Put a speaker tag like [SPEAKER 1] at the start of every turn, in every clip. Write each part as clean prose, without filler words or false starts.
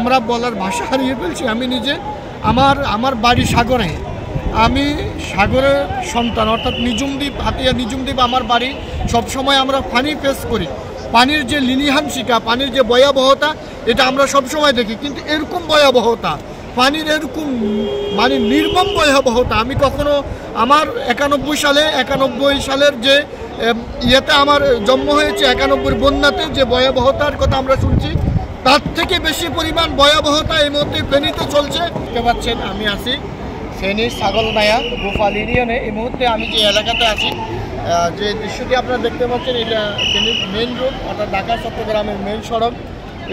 [SPEAKER 1] আমরা বলার ভাষা হারিয়ে ফেলছি। আমি নিজে আমার বাড়ি সাগরে, আমি সাগরের সন্তান, অর্থাৎ নিজুমদ্বীপ, হাতিয়া নিজুমদ্বীপ আমার বাড়ি। সবসময় আমরা পানি ফেস করি, পানির যে লিলিহাংশিকা, পানির যে ভয়াবহতা, এটা আমরা সবসময় দেখি। কিন্তু এরকম ভয়াবহতা, পানির এরকম মানে নির্মম ভয়াবহতা আমি কখনো আমার 91 সালের যে ইয়েতে আমার জন্ম হয়েছে, 91 বন্যাতে যে ভয়াবহতার কথা আমরা শুনছি, তার থেকে বেশি পরিমাণ ভয়াবহতা এই মুহূর্তে ফেনীতে চলছে। দেখতে পাচ্ছেন আমি আছি ফেনীর ছাগলনাইয়া গোপাল ইউনিয়নে। এই মুহূর্তে আমি যে এলাকাতে আছি, যে দৃশ্যটি আপনারা দেখতে পাচ্ছেন, এটা ফেনীর মেইন রোড, অর্থাৎ ঢাকা চট্টগ্রামের মেইন সড়ক।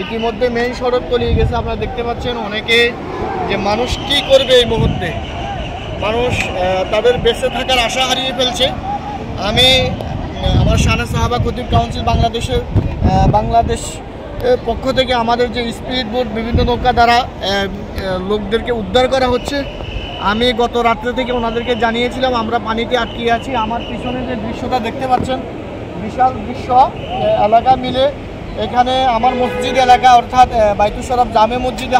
[SPEAKER 1] ইতিমধ্যে মেইন সড়ক তলিয়ে গেছে। আপনারা দেখতে পাচ্ছেন অনেকে যে মানুষ কী করবে এই মুহূর্তে, মানুষ তাদের বেঁচে থাকার আশা হারিয়ে ফেলছে। আমি আমার শানে সাহাবা খতিব কাউন্সিল বাংলাদেশ পক্ষ থেকে আমাদের যে স্পিড বোট, বিভিন্ন নৌকা দ্বারা লোকদেরকে উদ্ধার করা হচ্ছে। আমি গত রাত্রে থেকে ওনাদেরকে জানিয়েছিলাম আমরা পানিতে আটকে আছি। আমার পিছনে যে দৃশ্যটা দেখতে পাচ্ছেন, বিশাল দৃশ্য, এলাকা মিলে এখানে আমার মসজিদ এলাকা, অর্থাৎ বাইতুল শরফ জামে মসজিদে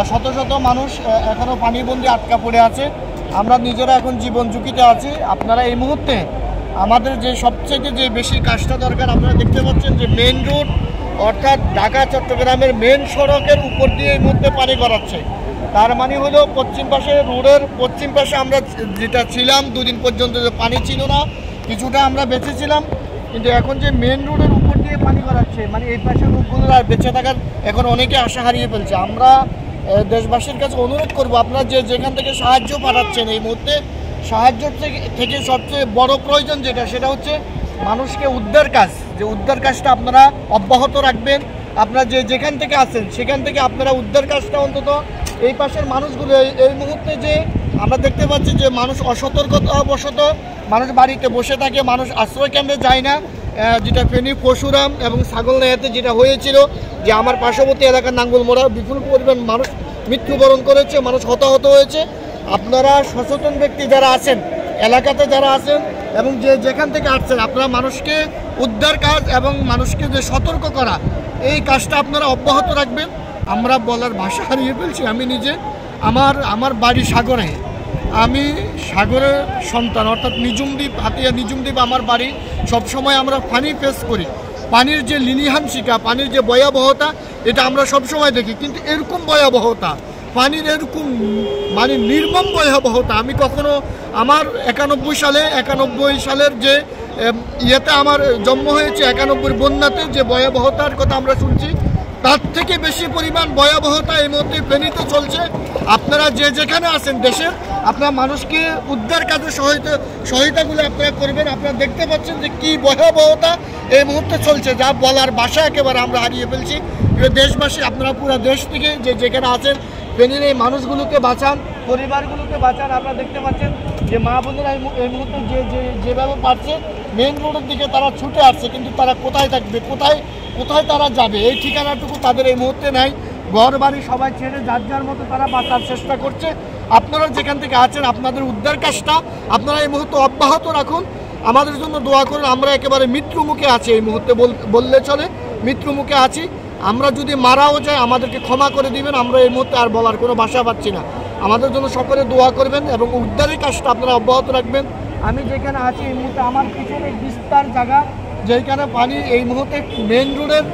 [SPEAKER 1] শত শত মানুষ এখনও পানিবন্দি আটকা পড়ে আছে। আমরা নিজেরা এখন জীবন ঝুঁকিতে আছি। আপনারা এই মুহূর্তে আমাদের যে সবচেয়ে যে বেশি কাজটা দরকার, আপনারা দেখতে পাচ্ছেন যে মেইন রোড, অর্থাৎ ঢাকা চট্টগ্রামের মেন সড়কের উপর দিয়ে এই মুহূর্তে পানি গড়াচ্ছে। তার মানে হলো পশ্চিম পাশে, রোডের পশ্চিম পাশে আমরা যেটা ছিলাম দুদিন পর্যন্ত, যে পানি ছিল না, কিছুটা আমরা বেঁচেছিলাম। কিন্তু এখন যে মেন রোডের উপর দিয়ে পানি গড়াচ্ছে, মানে এই পাশের লোকগুলো আর বেঁচে থাকার এখন অনেকে আশা হারিয়ে ফেলছে। আমরা দেশবাসীর কাছে অনুরোধ করব, আপনারা যেখান থেকে সাহায্য পাঠাচ্ছেন, এই মুহূর্তে সাহায্য থেকে সবচেয়ে বড় প্রয়োজন সেটা হচ্ছে মানুষকে উদ্ধার কাজ। যে উদ্ধার কাজটা আপনারা অব্যাহত রাখবেন। আপনারা যেখান থেকে আছেন সেখান থেকে আপনারা উদ্ধার কাজটা অন্তত এই পাশের মানুষগুলো, এই মুহূর্তে যে আমরা দেখতে পাচ্ছি যে মানুষ অসতর্কতাবশত মানুষ বাড়িতে বসে থাকে, মানুষ আশ্রয় কেন্দ্রে যায় না। যেটা ফেনী পরশুরাম এবং ছাগলনাইয়াতে যেটা হয়েছিল, যে আমার পার্শ্ববর্তী এলাকার নাঙ্গলমোড়া বিপুল পরিমাণ মানুষ মৃত্যুবরণ করেছে, মানুষ হতাহত হয়েছে। আপনারা সচেতন ব্যক্তি যারা আছেন, এলাকাতে যারা আছেন এবং যেখান থেকে আসছেন, আপনারা মানুষকে উদ্ধার কাজ এবং মানুষকে যে সতর্ক করা, এই কাজটা আপনারা অব্যাহত রাখবেন। আমরা বলার ভাষা হারিয়ে ফেলছি। আমি নিজে আমার বাড়ি সাগরে, আমি সাগরের সন্তান, অর্থাৎ নিজুমদ্বীপ, হাতিয়া নিজুমদ্বীপ আমার বাড়ি। সবসময় আমরা পানি ফেস করি, পানির যে লিলিহাংশিকা, পানির যে ভয়াবহতা, এটা আমরা সবসময় দেখি। কিন্তু এরকম ভয়াবহতা, পানির এরকম মানে নির্মম ভয়াবহতা আমি কখনো আমার 91 সালের যে ইয়েতে আমার জন্ম হয়েছে, 91 বন্যাতে যে ভয়াবহতার কথা আমরা শুনছি, তার থেকে বেশি পরিমাণ ভয়াবহতা এই মুহূর্তে ফেনীতে চলছে। আপনারা যেখানে আছেন দেশের, আপনারা মানুষকে উদ্ধার কাজে সহায়তাগুলো আপনারা করবেন। আপনারা দেখতে পাচ্ছেন যে কী ভয়াবহতা এই মুহূর্তে চলছে, যা বলার ভাষা একেবারে আমরা হারিয়ে ফেলছি। দেশবাসী, আপনারা পুরো দেশ থেকে যেখানে আছেন, ফেনীর এই মানুষগুলোকে বাঁচান, পরিবারগুলোকে বাঁচান। আপনারা দেখতে পাচ্ছেন যে মা বোনেরা এই মুহূর্তে যেভাবে পারছে মেন রোডের দিকে তারা ছুটে আসছে। কিন্তু তারা কোথায় থাকবে, কোথায় তারা যাবে, এই ঠিকানাটুকু তাদের এই মুহূর্তে নাই। ঘর বাড়ি সবাই ছেড়ে যার মতো তারা বাঁচার চেষ্টা করছে। আপনারা যেখান থেকে আছেন, আপনাদের উদ্ধার কাজটা আপনারা এই মুহূর্তে অব্যাহত রাখুন। আমাদের জন্য দোয়া করুন। আমরা একেবারে মৃত্যুমুখে আছি এই মুহূর্তে, বললে চলে, মৃত্যুমুখে আছি। আমরা যদি মারাও যাই আমাদেরকে ক্ষমা করে দিবেন। আমরা এই মুহূর্তে আর বলার কোনো ভাষা পাচ্ছি না। আমাদের জন্য সকলে দোয়া করবেন এবং উদ্ধারের কাজটা আপনারা অব্যাহত রাখবেন। আমি যেখানে আছি এই মুহূর্তে, আমার পিছনে বিস্তার জায়গা, যেখানে পানি এই মুহূর্তে মেন রোডের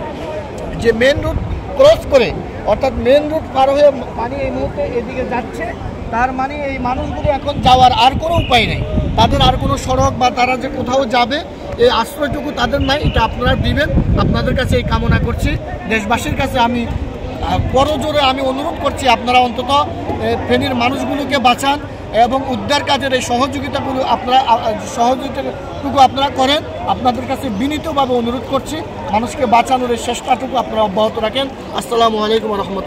[SPEAKER 1] যে মেন রোড ক্রস করে, অর্থাৎ মেন রোড পার হয়ে পানি এই মুহূর্তে এদিকে যাচ্ছে। তার মানে এই মানুষগুলো এখন যাওয়ার আর কোনো উপায় নেই, তাদের আর কোনো সড়ক বা তারা যে কোথাও যাবে এই আশ্রয়টুকু তাদের নাই। এটা আপনারা দিবেন, আপনাদের কাছে এই কামনা করছি। দেশবাসীর কাছে আমি করজোরে অনুরোধ করছি, আপনারা অন্তত ফেনীর মানুষগুলোকে বাঁচান এবং উদ্ধার কাজের এই সহযোগিতাটুকু আপনারা করেন। আপনাদের কাছে বিনীতভাবে অনুরোধ করছি, মানুষকে বাঁচানোর এই চেষ্টাটুকু আপনারা অব্যাহত রাখেন। আসসালামু আলাইকুম ওয়া রাহমাতুল্লাহ।